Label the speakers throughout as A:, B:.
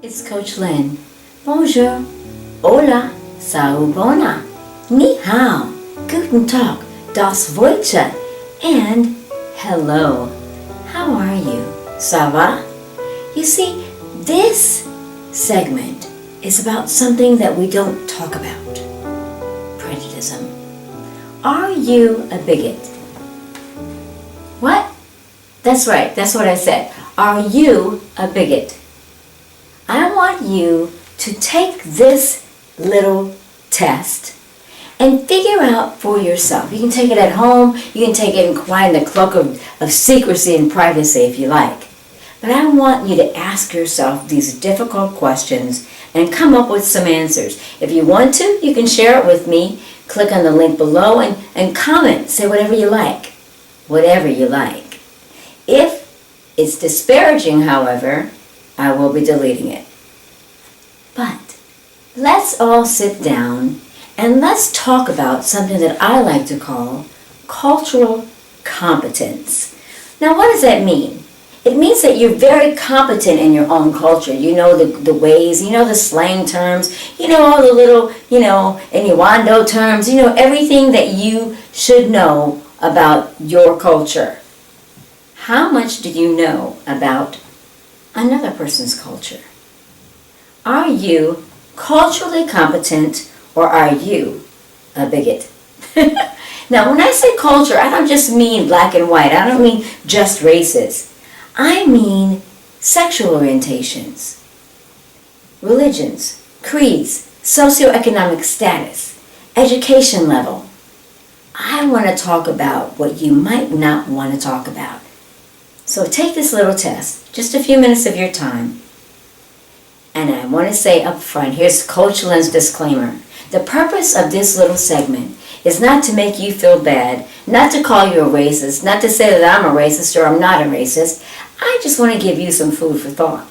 A: It's Coach Lynn. Bonjour, hola, saubona, ni hao, guten tag, das Voice, and hello. How are you? Ça va? You see, this segment is about something that we don't talk about. Prejudice. Are you a bigot? What? That's right, that's what I said. Are you a bigot? I want you to take this little test and figure out for yourself. You can take it at home, you can take it and quiet in the cloak of secrecy and privacy if you like. But I want you to ask yourself these difficult questions and come up with some answers. If you want to, you can share it with me. Click on the link below and comment. Say whatever you like. Whatever you like. If it's disparaging, however, I will be deleting it. But let's all sit down and let's talk about something that I like to call cultural competence. Now, what does that mean? It means that you're very competent in your own culture. You know the ways, you know the slang terms, you know all the little, innuendo terms, you know everything that you should know about your culture. How much do you know about another person's culture? Are you culturally competent or are you a bigot? Now, when I say culture, I don't just mean black and white. I don't mean just races. I mean sexual orientations, religions, creeds, socioeconomic status, education level. I want to talk about what you might not want to talk about. So take this little test, just a few minutes of your time. And I want to say up front, here's Coach Lynn's disclaimer. The purpose of this little segment is not to make you feel bad, not to call you a racist, not to say that I'm a racist or I'm not a racist. I just want to give you some food for thought.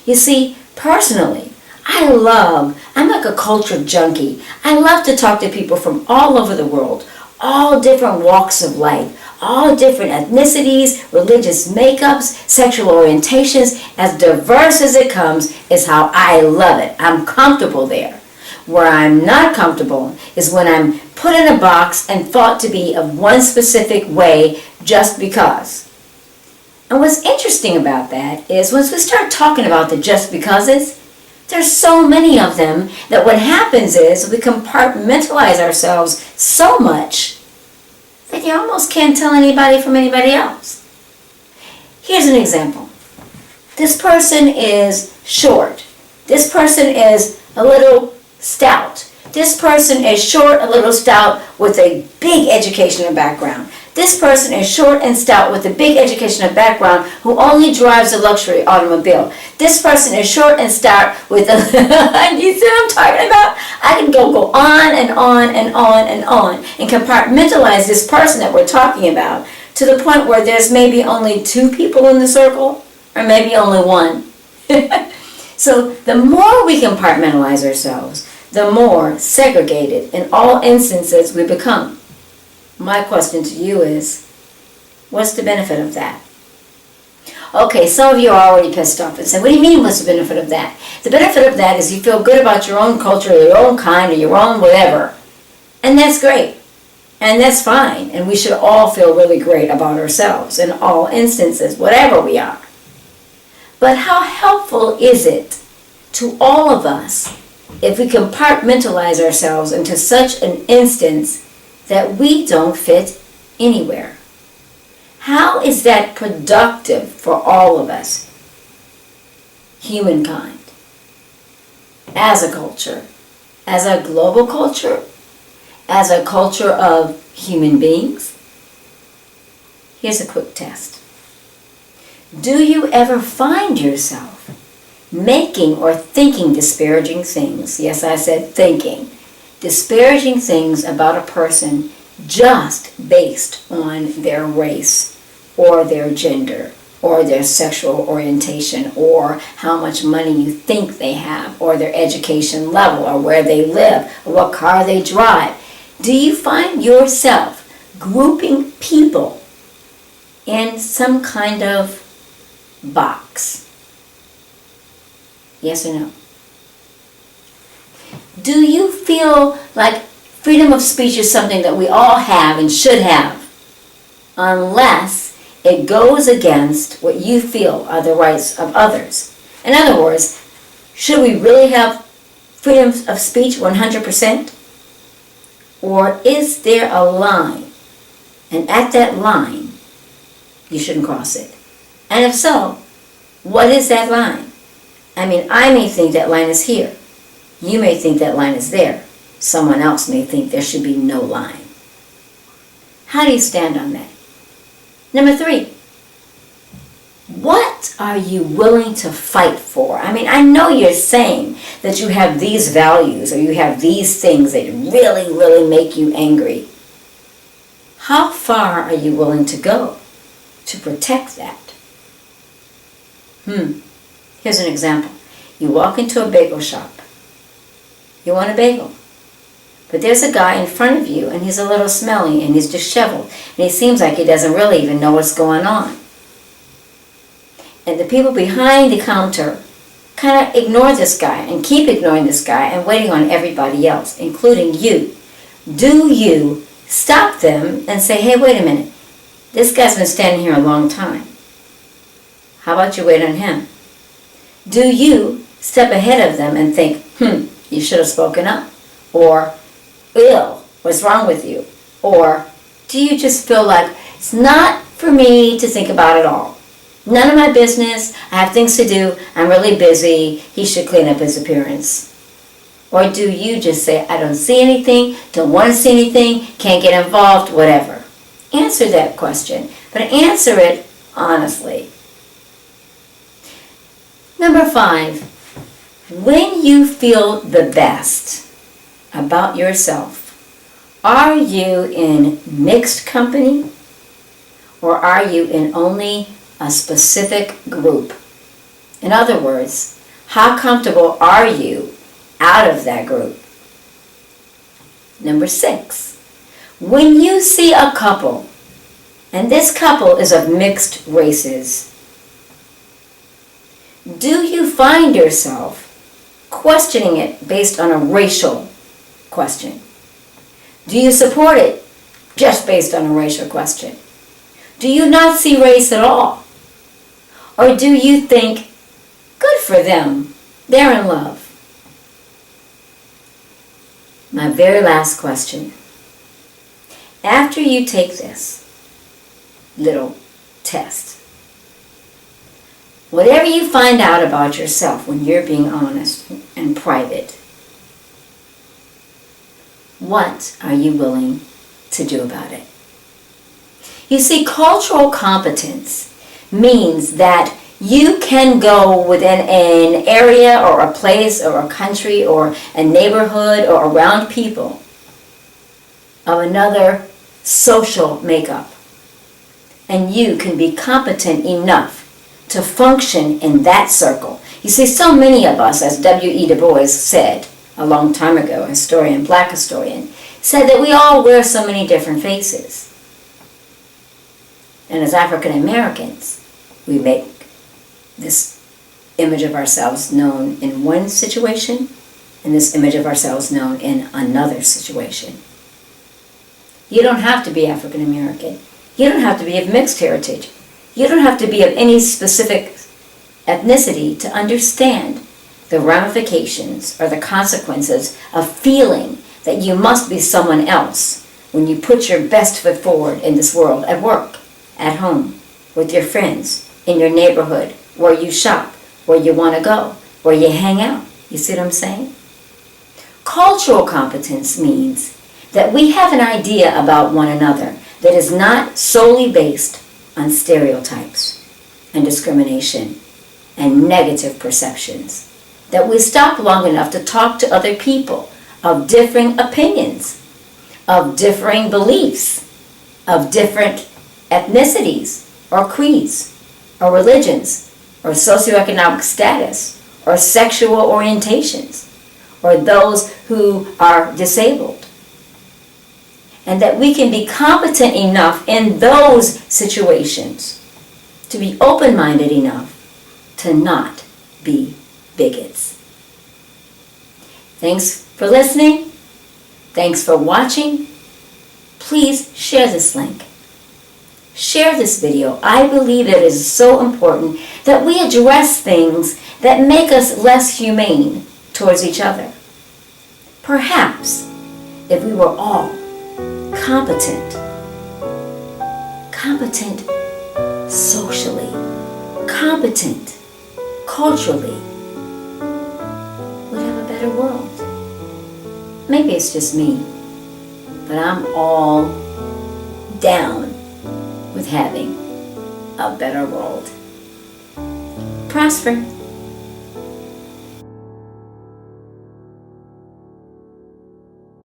A: You see, personally, I'm like a culture junkie. I love to talk to people from all over the world, all different walks of life, all different ethnicities, religious makeups, sexual orientations, as diverse as it comes is how I love it. I'm comfortable there. Where I'm not comfortable is when I'm put in a box and thought to be of one specific way just because. And what's interesting about that is once we start talking about the just becauses, there's so many of them that what happens is we compartmentalize ourselves so much that you almost can't tell anybody from anybody else. Here's an example. This person is short. This person is a little stout. This person is short, a little stout with a big educational background. This person is short and stout with a big educational background who only drives a luxury automobile. This person is short and stout with a... you see what I'm talking about? I can go on and on and on and on and compartmentalize this person that we're talking about to the point where there's maybe only two people in the circle or maybe only one. So the more we compartmentalize ourselves, the more segregated in all instances we become. My question to you is, what's the benefit of that? Okay, some of you are already pissed off and say, what do you mean what's the benefit of that? The benefit of that is you feel good about your own culture, or your own kind, or your own whatever. And that's great. And that's fine. And we should all feel really great about ourselves in all instances, whatever we are. But how helpful is it to all of us if we compartmentalize ourselves into such an instance that we don't fit anywhere? How is that productive for all of us, humankind, as a culture, as a global culture, as a culture of human beings? Here's a quick test. Do you ever find yourself making or thinking disparaging things? Yes, I said thinking. Disparaging things about a person just based on their race or their gender or their sexual orientation or how much money you think they have or their education level or where they live or what car they drive. Do you find yourself grouping people in some kind of box? Yes or no? Do you feel like freedom of speech is something that we all have and should have, unless it goes against what you feel are the rights of others? In other words, should we really have freedom of speech 100%? Or is there a line, and at that line, you shouldn't cross it? And if so, what is that line? I mean, I may think that line is here. You may think that line is there. Someone else may think there should be no line. How do you stand on that? Number 3, what are you willing to fight for? I mean, I know you're saying that you have these values or you have these things that really, really make you angry. How far are you willing to go to protect that? Here's an example. You walk into a bagel shop. You want a bagel. But there's a guy in front of you and he's a little smelly and he's disheveled. And he seems like he doesn't really even know what's going on. And the people behind the counter kind of ignore this guy and keep ignoring this guy and waiting on everybody else, including you. Do you stop them and say, hey, wait a minute. This guy's been standing here a long time. How about you wait on him? Do you step ahead of them and think, you should have spoken up? Or, ew, what's wrong with you? Or do you just feel like it's not for me to think about at all? None of my business. I have things to do. I'm really busy. He should clean up his appearance. Or do you just say, I don't see anything, don't want to see anything, can't get involved, whatever? Answer that question, but answer it honestly. Number 5, when you feel the best about yourself, are you in mixed company or are you in only a specific group? In other words, how comfortable are you out of that group? Number 6, when you see a couple, and this couple is of mixed races, do you find yourself questioning it based on a racial question? Do you support it just based on a racial question? Do you not see race at all? Or do you think, good for them, they're in love? My very last question. After you take this little test, whatever you find out about yourself when you're being honest and private, what are you willing to do about it? You see, cultural competence means that you can go within an area or a place or a country or a neighborhood or around people of another social makeup, and you can be competent enough to function in that circle. You see, so many of us, as W.E. Du Bois said a long time ago, a historian, black historian, said that we all wear so many different faces. And as African Americans, we make this image of ourselves known in one situation and this image of ourselves known in another situation. You don't have to be African American. You don't have to be of mixed heritage. You don't have to be of any specific ethnicity to understand the ramifications or the consequences of feeling that you must be someone else when you put your best foot forward in this world, at work, at home, with your friends, in your neighborhood, where you shop, where you want to go, where you hang out. You see what I'm saying? Cultural competence means that we have an idea about one another that is not solely based on stereotypes and discrimination and negative perceptions. That we stop long enough to talk to other people of differing opinions, of differing beliefs, of different ethnicities or creeds or religions or socioeconomic status or sexual orientations or those who are disabled. And that we can be competent enough in those situations to be open-minded enough to not be bigots. Thanks for listening. Thanks for watching. Please share this link. Share this video. I believe it is so important that we address things that make us less humane towards each other. Perhaps if we were all competent socially, competent culturally, we'd have a better world. Maybe it's just me, but I'm all down with having a better world. Prosper.